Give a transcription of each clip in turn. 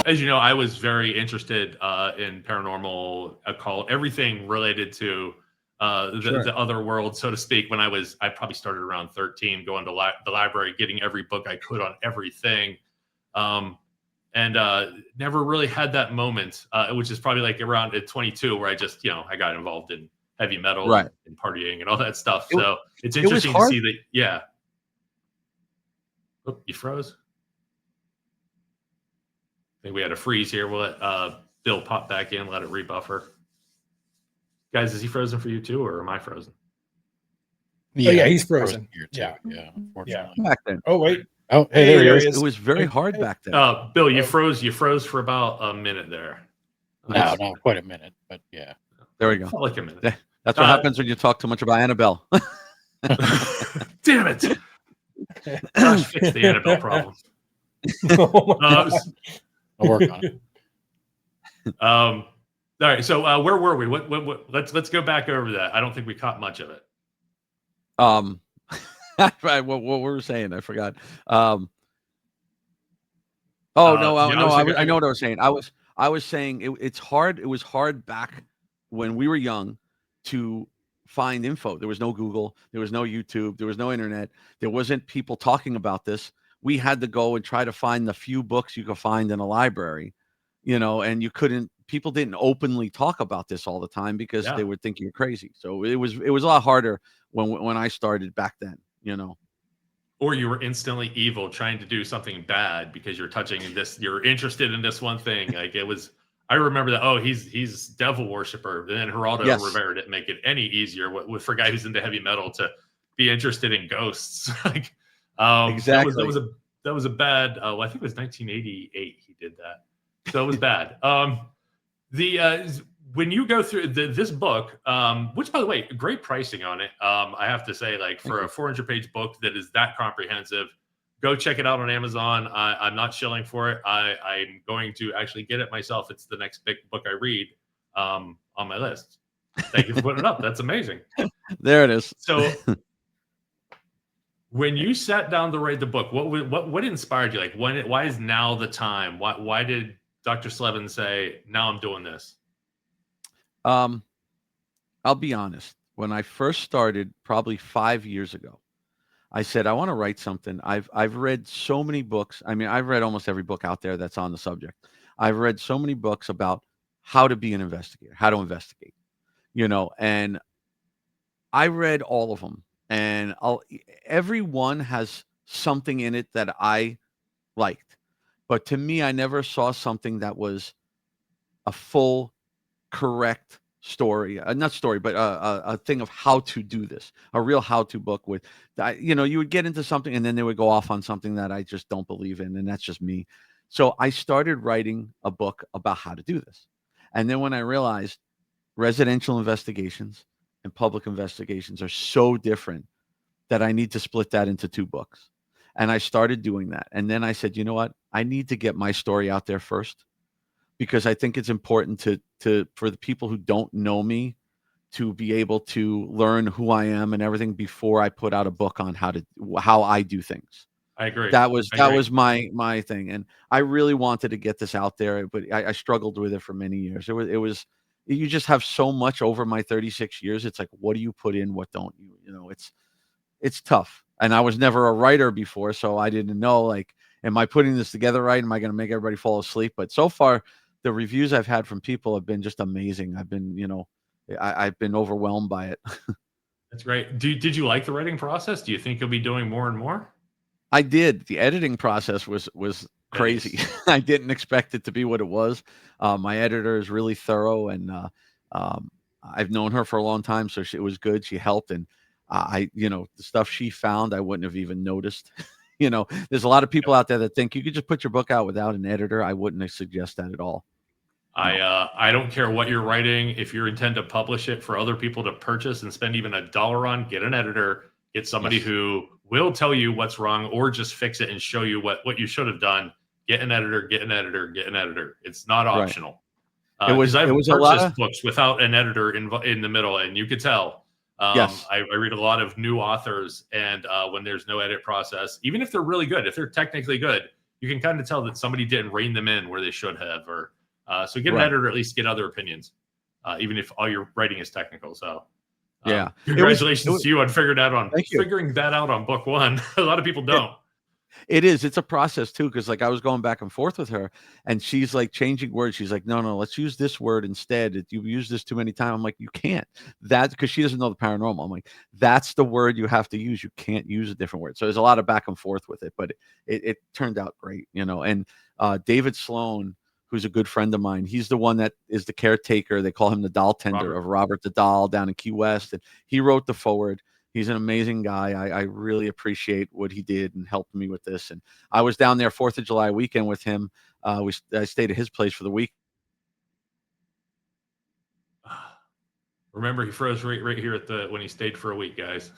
as you know, I was very interested in paranormal, occult, everything related to the other world, so to speak. When I probably started around 13, going to the library, getting every book I could on everything. And never really had that moment, which is probably like around at 22, where I just, I got involved in heavy metal Right. and partying and all that stuff. It- So it's it was interesting to hard. see that. Yeah. Oh, you froze. I think we had a freeze here. We'll let Bill pop back in, let it rebuffer. Guys, is he frozen for you too, or am I frozen? Yeah, yeah, he's frozen. Here too. Yeah, unfortunately. Back then. Oh wait. Oh, hey, there he It is. was very hard back then. Bill, you froze. You froze for about a minute there. No, quite a minute, but yeah. There we go. Felt like a minute. That's what happens when you talk too much about Annabelle. Damn it! Josh, fix the Annabelle problem. I'll work on it. All right. So where were we? What? Let's go back over that. I don't think we caught much of it. Right, what we were saying, I forgot. I know what I was saying. I was saying it's hard. It was hard back when we were young to find info. There was no Google, there was no YouTube, there was no internet, there wasn't people talking about this. We had to go and try to find the few books you could find in a library, and you couldn't. People didn't openly talk about this all the time because they would think you're crazy. So it was a lot harder when I started back then. Or you were instantly evil, trying to do something bad because you're touching this. You're interested in this one thing. Like it was. I remember that. Oh, he's devil worshiper. And then Geraldo Rivera didn't make it any easier for a guy who's into heavy metal to be interested in ghosts. Like exactly. That was a bad. I think it was 1988. He did that. So it was bad. When you go through this book, which by the way, great pricing on it. I have to say, like for a 400-page book that is that comprehensive, go check it out on Amazon. I'm not shilling for it. I'm going to actually get it myself. It's the next big book I read on my list. Thank you for putting it up. That's amazing. There it is. So when you sat down to write the book, what inspired you? Like why is now the time? Why did Dr. Slevin say, now I'm doing this? I'll be honest. When I first started, probably 5 years ago, I said I want to write something. I've read so many books. I mean, I've read almost every book out there that's on the subject. I've read so many books about how to be an investigator, how to investigate, and I read all of them, and every one has something in it that I liked. But to me, I never saw something that was a full, correct story, not story, but a thing of how to do this, a real how-to book with, you would get into something and then they would go off on something that I just don't believe in. And that's just me. So I started writing a book about how to do this. And then when I realized residential investigations and public investigations are so different that I need to split that into 2 books. And I started doing that. And then I said, you know what? I need to get my story out there first, because I think it's important for the people who don't know me to be able to learn who I am and everything before I put out a book on how I do things. I agree. That was my thing. And I really wanted to get this out there, but I struggled with it for many years. It was you just have so much over my 36 years. It's like, what do you put in? What don't you? It's tough. And I was never a writer before, so I didn't know, like, am I putting this together right? Am I going to make everybody fall asleep? But so far, the reviews I've had from people have been just amazing. I've been, I've been overwhelmed by it. That's great. Did you like the writing process? Do you think you'll be doing more and more? I did. The editing process was crazy. I didn't expect it to be what it was. My editor is really thorough, and I've known her for a long time, so it was good. She helped, and the stuff she found, I wouldn't have even noticed. There's a lot of people out there that think you could just put your book out without an editor. I wouldn't suggest that at all. I don't care what you're writing. If you intend to publish it for other people to purchase and spend even $1 on, get an editor, get somebody who will tell you what's wrong or just fix it and show you what you should have done. Get an editor, get an editor, get an editor. It's not optional. I've purchased books without an editor in the middle, and you could tell. I read a lot of new authors, and when there's no edit process, even if they're really good, if they're technically good, you can kind of tell that somebody didn't rein them in where they should have, or so get an Right. editor, or at least get other opinions, even if all your writing is technical. So Yeah. congratulations to you on figuring that out on book one. A lot of people don't. It is. It's a process too, because like I was going back and forth with her, and she's like changing words. She's like, no, let's use this word instead. You've used this too many times. I'm like, you can't. That's because she doesn't know the paranormal. I'm like, that's the word you have to use. You can't use a different word. So there's a lot of back and forth with it, but it turned out great, you know. And David Sloan, who's a good friend of mine, he's the one that is the caretaker. They call him the doll tender of Robert the Doll down in Key West, and he wrote the foreword. He's an amazing guy. I really appreciate what he did and helped me with this. And I was down there 4th of July weekend with him. I stayed at his place for the week. Remember, he froze right here when he stayed for a week, guys.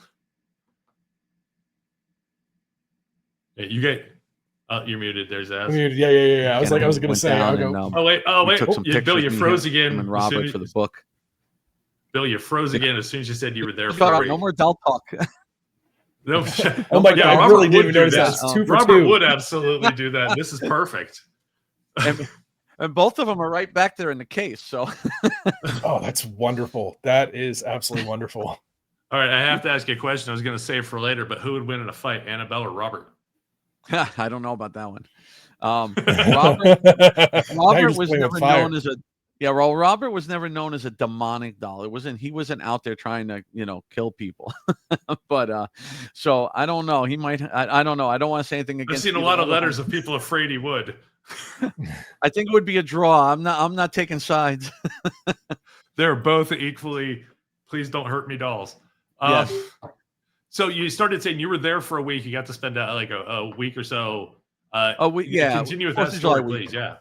Yeah, you get. You're muted. There's Zaz. Yeah. I was going to say. Oh wait. Bill, you froze again. And Robert for the book. Bill, you froze again as soon as you said you were there. No more doll talk. No, oh my God, I really didn't notice that. It's 2 for Robert 2. would absolutely do that. This is perfect. And both of them are right back there in the case. So, oh, that's wonderful. That is absolutely wonderful. All right, I have to ask you a question. I was going to save for later, but who would win in a fight, Annabelle or Robert? I don't know about that one. Robert was never known as a. Yeah, well, Robert was never known as a demonic doll. He wasn't out there trying to, kill people. But so I don't know. He might. I don't know. I don't want to say anything against. I've seen a lot of letters of people afraid he would. I think it would be a draw. I'm not taking sides. They're both equally. Please don't hurt me, dolls. Yes. So you started saying you were there for a week. You got to spend like a week or so. A week. Yeah. Continue with that story, please. Yeah.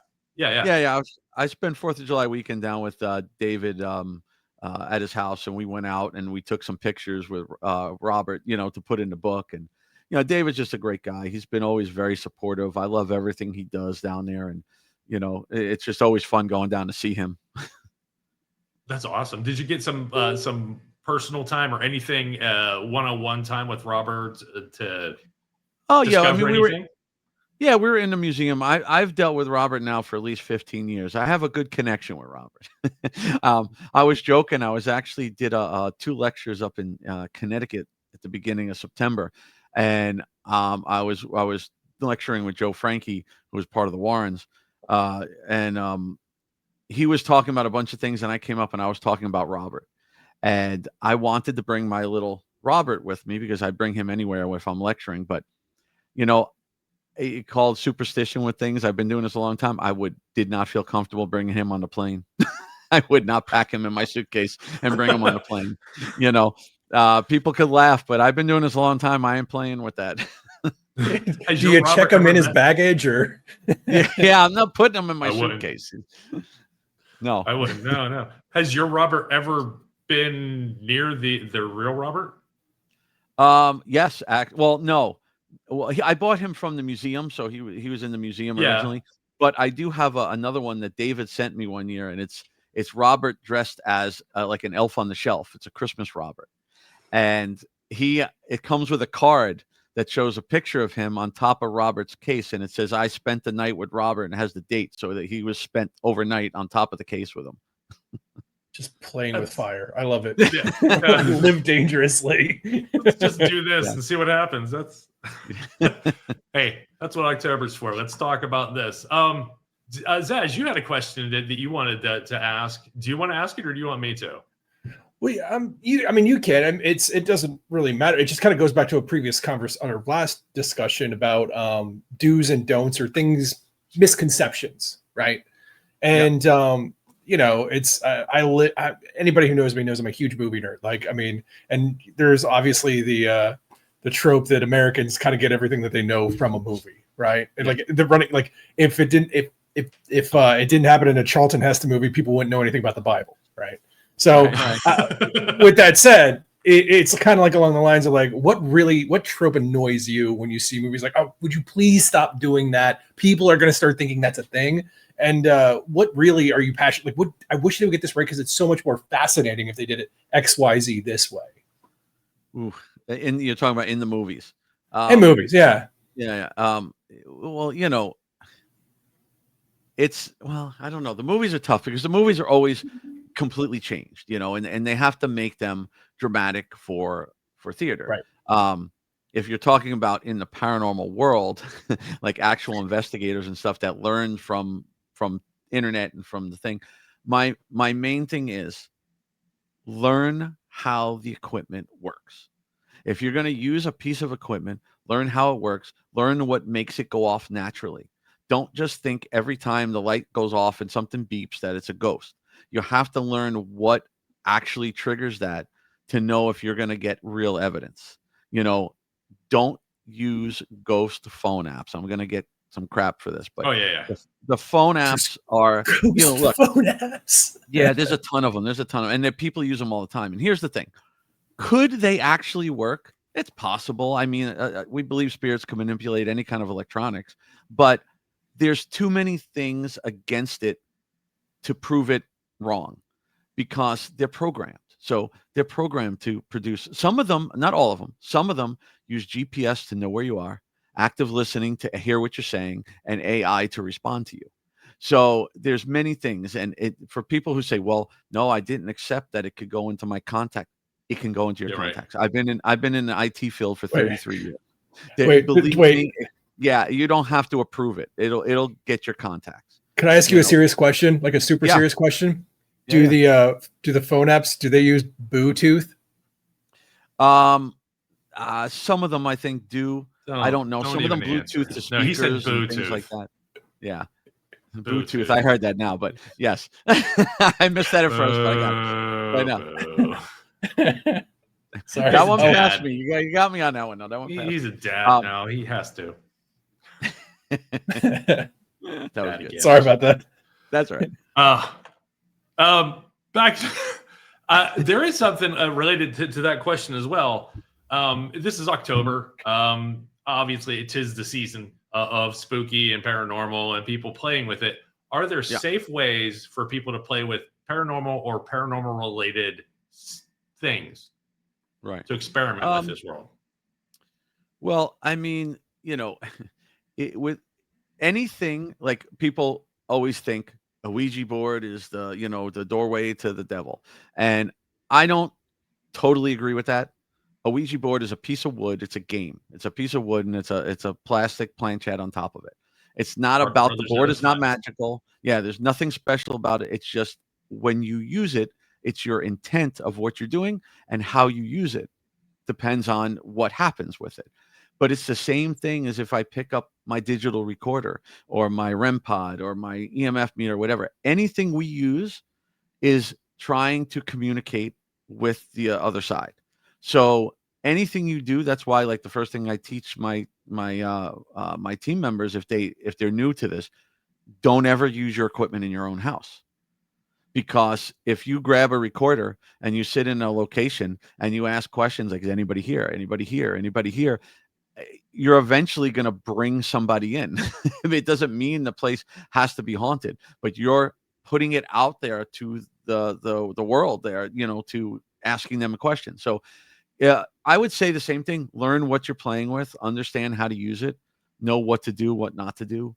I spent 4th of July weekend down with David at his house, and we went out and we took some pictures with Robert, to put in the book. And David's just a great guy. He's been always very supportive. I love everything he does down there, and it's just always fun going down to see him. That's awesome. Did you get some personal time or anything one-on-one time with Robert to? Oh yeah, I mean anything? we were in the museum. I've dealt with Robert now for at least 15 years. I have a good connection with Robert. I was joking. I was actually did 2 lectures up in Connecticut at the beginning of September, and I was lecturing with Joe Frankie, who was part of the Warrens, and he was talking about a bunch of things, and I came up and I was talking about Robert, and I wanted to bring my little Robert with me because I bring him anywhere if I'm lecturing, but called superstition with things. I've been doing this a long time. I did not feel comfortable bringing him on the plane. I would not pack him in my suitcase and bring him on the plane. People could laugh, but I've been doing this a long time. I ain't playing with that. Do you check him in his baggage or? Yeah, I'm not putting him in my suitcase. No, I wouldn't. No. Has your Robert ever been near the real Robert? Yes. Well, no. Well, I bought him from the museum, so he was in the museum originally. But I do have another one that David sent me one year, and it's Robert dressed as like an elf on the shelf. It's a Christmas Robert, and it comes with a card that shows a picture of him on top of Robert's case, and it says, "I spent the night with Robert," and it has the date, so that he was spent overnight on top of the case with him. Just playing with fire. I love it. Live dangerously. Let's just do this and see what happens. Hey, that's what October's for. Let's talk about this. Zaz, you had a question that you wanted to ask. Do you want to ask it, or do you want me to? Well, you can. It doesn't really matter. It just kind of goes back to a previous on our last discussion about do's and don'ts or things, misconceptions, right? And it's anybody who knows me knows I'm a huge movie nerd. And there's obviously the trope that Americans kind of get everything that they know from a movie, right? And like they're running like if it didn't happen in a Charlton Heston movie, people wouldn't know anything about the Bible, right? So with that said, it's kind of like along the lines of like, what trope annoys you when you see movies like, oh, would you please stop doing that? People are going to start thinking that's a thing. And what really are you passionate? Like, I wish they would get this right because it's so much more fascinating if they did it XYZ this way. Ooh, you're talking about in the movies. In movies, yeah. Yeah. well, I don't know. The movies are tough because the movies are always completely changed, and they have to make them dramatic for theater. Right. If you're talking about in the paranormal world, like actual investigators and stuff that learn from internet and from the thing, my main thing is learn how the equipment works. If you're going to use a piece of equipment, learn how it works, learn what makes it go off naturally. Don't just think every time the light goes off and something beeps that it's a ghost. You have to learn what actually triggers that to know if you're going to get real evidence. Don't use ghost phone apps. I'm going to get some crap for this, but Oh yeah. the phone apps are, look, phone apps. yeah, there's a ton of them. And people use them all the time. And here's the thing. Could they actually work? It's possible. I mean, we believe spirits can manipulate any kind of electronics, but there's too many things against it to prove it wrong because they're programmed. So they're programmed to produce, some of them, not all of them, some of them use GPS to know where you are, active listening to hear what you're saying, and AI to respond to you. So there's many things. And for people who say, well, no, I didn't accept that it could go into my contact. It can go into your contacts. Right. I've been in the IT field for 33 years. Believe me, yeah, you don't have to approve it. It'll get your contacts. Can I ask you a serious question, like a super serious question? Do the phone apps, do they use Bluetooth? Some of them I think do. I don't know. Some of them Bluetooth to speakers. No, he said and things like that. Yeah. Bluetooth. I heard that now, but yes. I missed that at first, but I got it. I know. Sorry, that one passed me. You got me on that one. No, that one passed. He's a dad now. He has to. That was good. Sorry about that. That's right. Back to, there is something related to that question as well. This is October. Obviously, it is the season of spooky and paranormal and people playing with it. Are there safe ways for people to play with paranormal or paranormal related things? Right. To experiment with this world? Well, I mean, with anything, like people always think a Ouija board is the doorway to the devil. And I don't totally agree with that. A Ouija board is a piece of wood. It's a game. It's a piece of wood, and it's a plastic planchette on top of it. It's not about the board. It's not magical. Yeah, there's nothing special about it. It's just when you use it, it's your intent of what you're doing and how you use it depends on what happens with it. But it's the same thing as if I pick up my digital recorder or my REM pod or my EMF meter, whatever. Anything we use is trying to communicate with the other side. So anything you do, that's why, like, the first thing I teach my team members, if they're new to this, don't ever use your equipment in your own house. Because if you grab a recorder and you sit in a location and you ask questions like, is anybody here? Anybody here? Anybody here? You're eventually going to bring somebody in. It doesn't mean the place has to be haunted, but you're putting it out there to the world there, to asking them a question. So yeah, I would say the same thing. Learn what you're playing with, understand how to use it, know what to do, what not to do,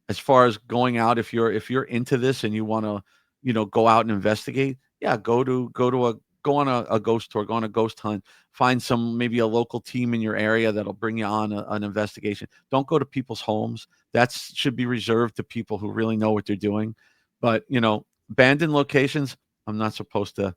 as far as going out, if you're into this and you want to, go out and investigate, go on a ghost tour, go on a ghost hunt, find maybe a local team in your area that'll bring you on an investigation. Don't go to people's homes. That should be reserved to people who really know what they're doing. But, abandoned locations, I'm not supposed to,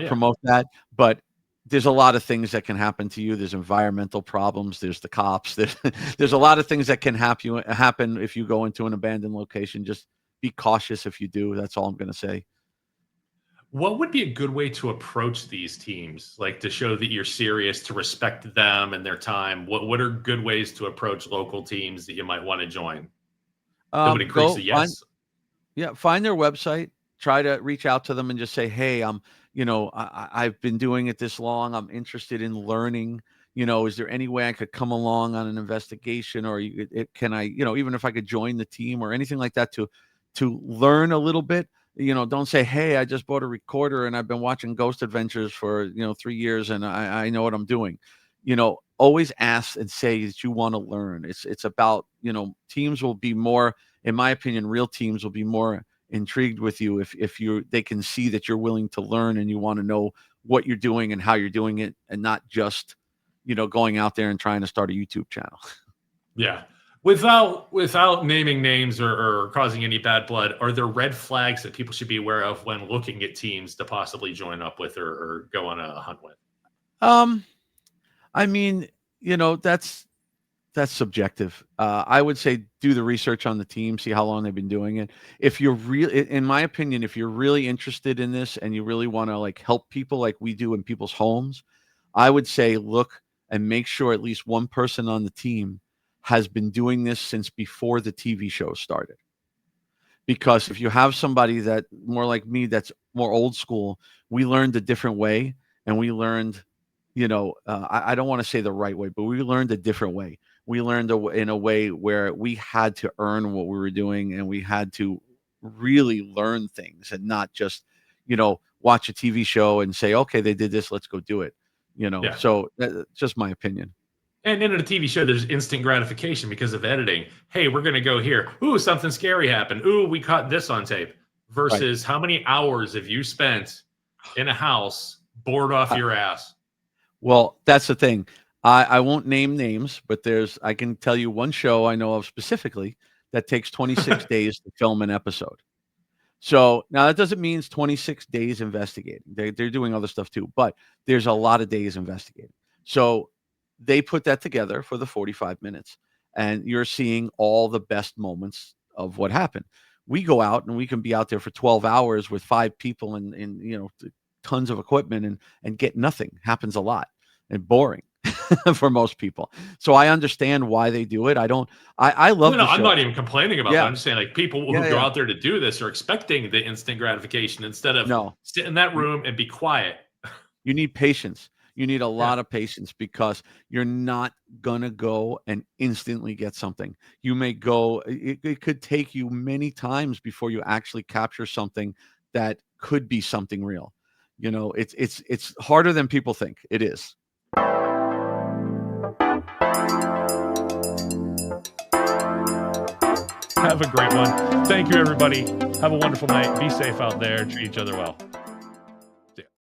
promote that, but there's a lot of things that can happen to you. There's environmental problems. There's the cops. There's a lot of things that can happen if you go into an abandoned location. Just be cautious if you do. That's all I'm going to say. What would be a good way to approach these teams, like to show that you're serious, to respect them and their time? What are good ways to approach local teams that you might want to join? That would increase the yes. Find their website. Try to reach out to them and just say, hey, I've been doing it this long. I'm interested in learning. Is there any way I could come along on an investigation, or can I, even if I could join the team or anything like that to learn a little bit. Don't say, hey, I just bought a recorder and I've been watching Ghost Adventures for 3 years and I know what I'm doing. always ask and say that you want to learn. It's about, teams will be more, in my opinion, real teams will be more intrigued with you if they can see that you're willing to learn and you want to know what you're doing and how you're doing it, and not just, going out there and trying to start a YouTube channel. Yeah. Without naming names or causing any bad blood, are there red flags that people should be aware of when looking at teams to possibly join up with or go on a hunt with? I mean, that's subjective. I would say do the research on the team, see how long they've been doing it. If you're in my opinion, if you're really interested in this and you really want to like help people like we do in people's homes, I would say look and make sure at least one person on the team has been doing this since before the TV show started. Because if you have somebody that more like me, that's more old school, we learned a different way, and we learned, I don't want to say the right way, but we learned a different way. We learned in a way where we had to earn what we were doing, and we had to really learn things and not just, watch a TV show and say, okay, they did this, let's go do it. Yeah. So that's just my opinion. And in a TV show, there's instant gratification because of editing. Hey, we're going to go here. Ooh, something scary happened. Ooh, we caught this on tape. Versus how many hours have you spent in a house bored off your ass? Well, that's the thing. I won't name names, but I can tell you one show I know of specifically that takes 26 days to film an episode. So now that doesn't mean it's 26 days investigating. They're doing other stuff too, but there's a lot of days investigating. So they put that together for the 45 minutes, and you're seeing all the best moments of what happened. We go out and we can be out there for 12 hours with 5 people and tons of equipment and get nothing. Happens a lot and boring for most people. So I understand why they do it. I love the show. I'm not even complaining about that. I'm just saying like people who go out there to do this are expecting the instant gratification instead of sit in that room and be quiet. You need patience. You need a lot of patience because you're not going to go and instantly get something. You may go, it could take you many times before you actually capture something that could be something real. It's harder than people think. It is. Have a great one. Thank you, everybody. Have a wonderful night. Be safe out there. Treat each other well.